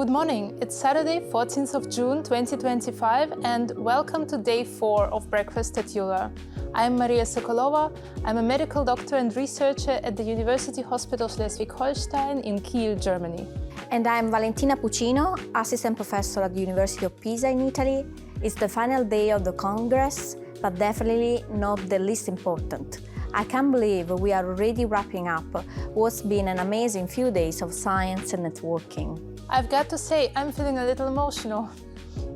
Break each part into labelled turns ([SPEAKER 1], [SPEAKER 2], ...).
[SPEAKER 1] Good morning, it's Saturday, 14th of June 2025 and welcome to day 4 of Breakfast at EULAR. I'm Maria Sokolova, I'm a medical doctor and researcher at the University Hospital Schleswig-Holstein in Kiel, Germany.
[SPEAKER 2] And I'm Valentina Puccino, assistant professor at the University of Pisa in Italy. It's the final day of the Congress, but definitely not the least important. I can't believe we are already wrapping up what's been an amazing few days of science and networking.
[SPEAKER 1] I've got to say, I'm feeling a little emotional.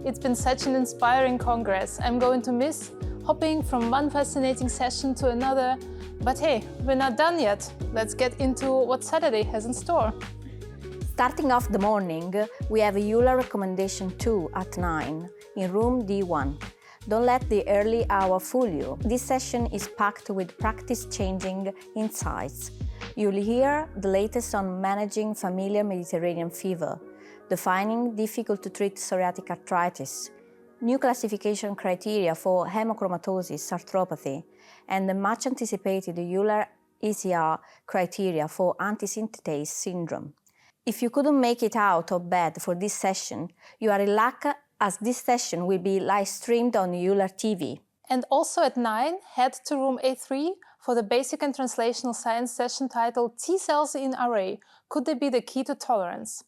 [SPEAKER 1] It's been such an inspiring Congress. I'm going to miss hopping from one fascinating session to another. But hey, we're not done yet. Let's get into what Saturday has in store.
[SPEAKER 2] Starting off the morning, we have a EULAR recommendation 2 at 9 in room D1. Don't let the early hour fool you. This session is packed with practice-changing insights. You'll hear the latest on managing familiar Mediterranean fever, defining difficult-to-treat psoriatic arthritis, new classification criteria for hemochromatosis arthropathy, and the much-anticipated EULAR ECR criteria for antisynthetase syndrome. If you couldn't make it out of bed for this session, you are in luck, as this session will be live-streamed on EULAR TV.
[SPEAKER 1] And also at 9, head to room A3 for the Basic and Translational Science session titled T-cells in RA, could they be the key to tolerance?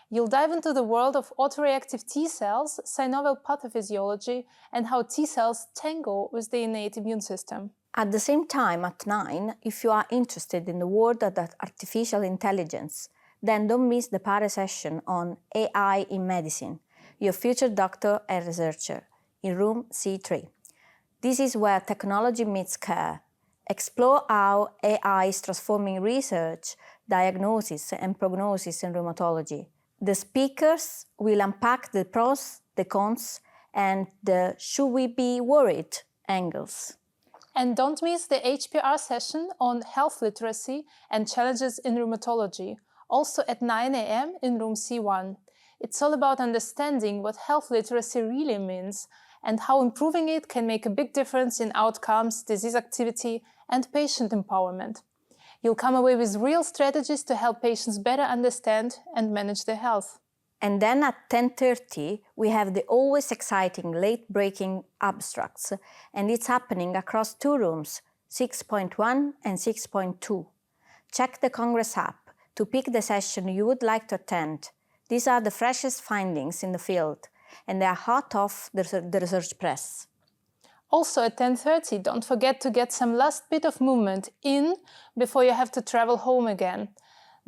[SPEAKER 1] You'll dive into the world of autoreactive T-cells, synovial pathophysiology, and how T-cells tango with the innate immune system.
[SPEAKER 2] At the same time, at 9, if you are interested in the world of artificial intelligence, then don't miss the PARE session on AI in medicine, your future doctor and researcher, in room C3. This is where technology meets care. Explore how AI is transforming research, diagnosis and prognosis in rheumatology. The speakers will unpack the pros, the cons, and the should we be worried angles.
[SPEAKER 1] And don't miss the HPR session on health literacy and challenges in rheumatology, also at 9 a.m. in room C1. It's all about understanding what health literacy really means and how improving it can make a big difference in outcomes, disease activity, and patient empowerment. You'll come away with real strategies to help patients better understand and manage their health.
[SPEAKER 2] And then at 10:30, we have the always exciting late-breaking abstracts, and it's happening across 2 rooms, 6.1 and 6.2. Check the Congress app to pick the session you would like to attend. These are the freshest findings in the field, and they are hot off the research press.
[SPEAKER 1] Also at 10:30, don't forget to get some last bit of movement in before you have to travel home again.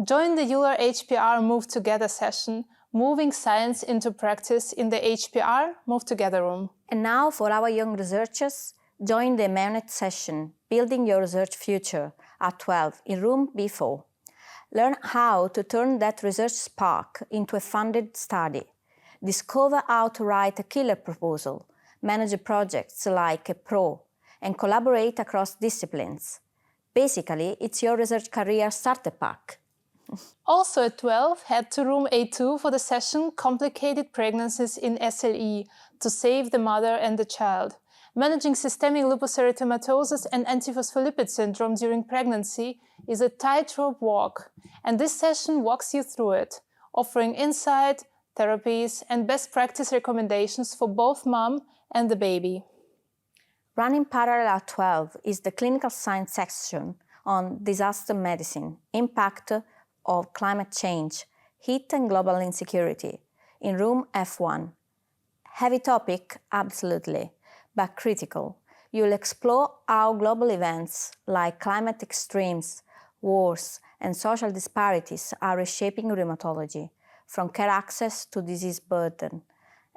[SPEAKER 1] Join the EULAR HPR Move Together session, moving science into practice in the HPR Move Together room.
[SPEAKER 2] And now for our young researchers, join the Mayonet session, Building Your Research Future, at 12 in room B4. Learn how to turn that research spark into a funded study. Discover how to write a killer proposal, manage projects like a pro, and collaborate across disciplines. Basically, it's your research career starter pack.
[SPEAKER 1] Also at 12, head to room A2 for the session Complicated Pregnancies in SLE to save the mother and the child. Managing systemic lupus erythematosus and antiphospholipid syndrome during pregnancy is a tightrope walk, and this session walks you through it, offering insight, therapies, and best practice recommendations for both mom and the baby.
[SPEAKER 2] Running parallel at 12 is the clinical science section on disaster medicine, impact of climate change, heat and global insecurity, in room F1. Heavy topic, absolutely, but critical. You'll explore how global events like climate extremes, wars, and social disparities are reshaping rheumatology, from care access to disease burden.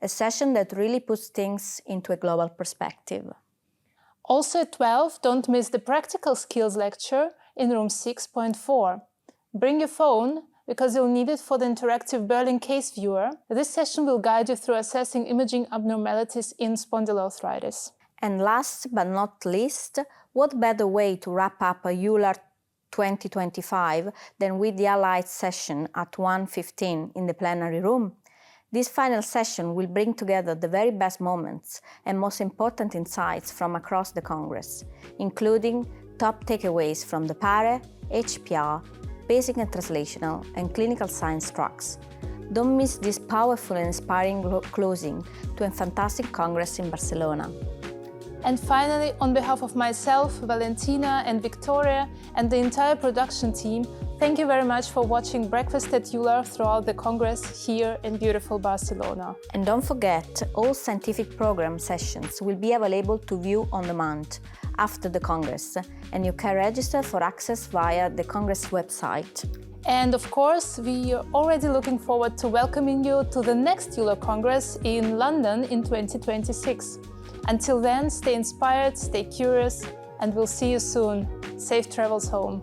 [SPEAKER 2] A session that really puts things into a global perspective.
[SPEAKER 1] Also at 12, don't miss the practical skills lecture in room 6.4. Bring your phone, because you'll need it for the interactive Berlin case viewer. This session will guide you through assessing imaging abnormalities in spondyloarthritis.
[SPEAKER 2] And last but not least, what better way to wrap up a EULAR 2025 than with the Allied session at 1:15 in the plenary room? This final session will bring together the very best moments and most important insights from across the Congress, including top takeaways from the PARE, HPR, basic and translational, and clinical science tracks. Don't miss this powerful and inspiring closing to a fantastic Congress in Barcelona.
[SPEAKER 1] And finally, on behalf of myself, Valentina and Victoria, and the entire production team, thank you very much for watching Breakfast at EULAR throughout the Congress here in beautiful Barcelona.
[SPEAKER 2] And don't forget, all scientific program sessions will be available to view on demand after the Congress, and you can register for access via the Congress website.
[SPEAKER 1] And of course, we are already looking forward to welcoming you to the next EULAR Congress in London in 2026. Until then, stay inspired, stay curious, and we'll see you soon. Safe travels home.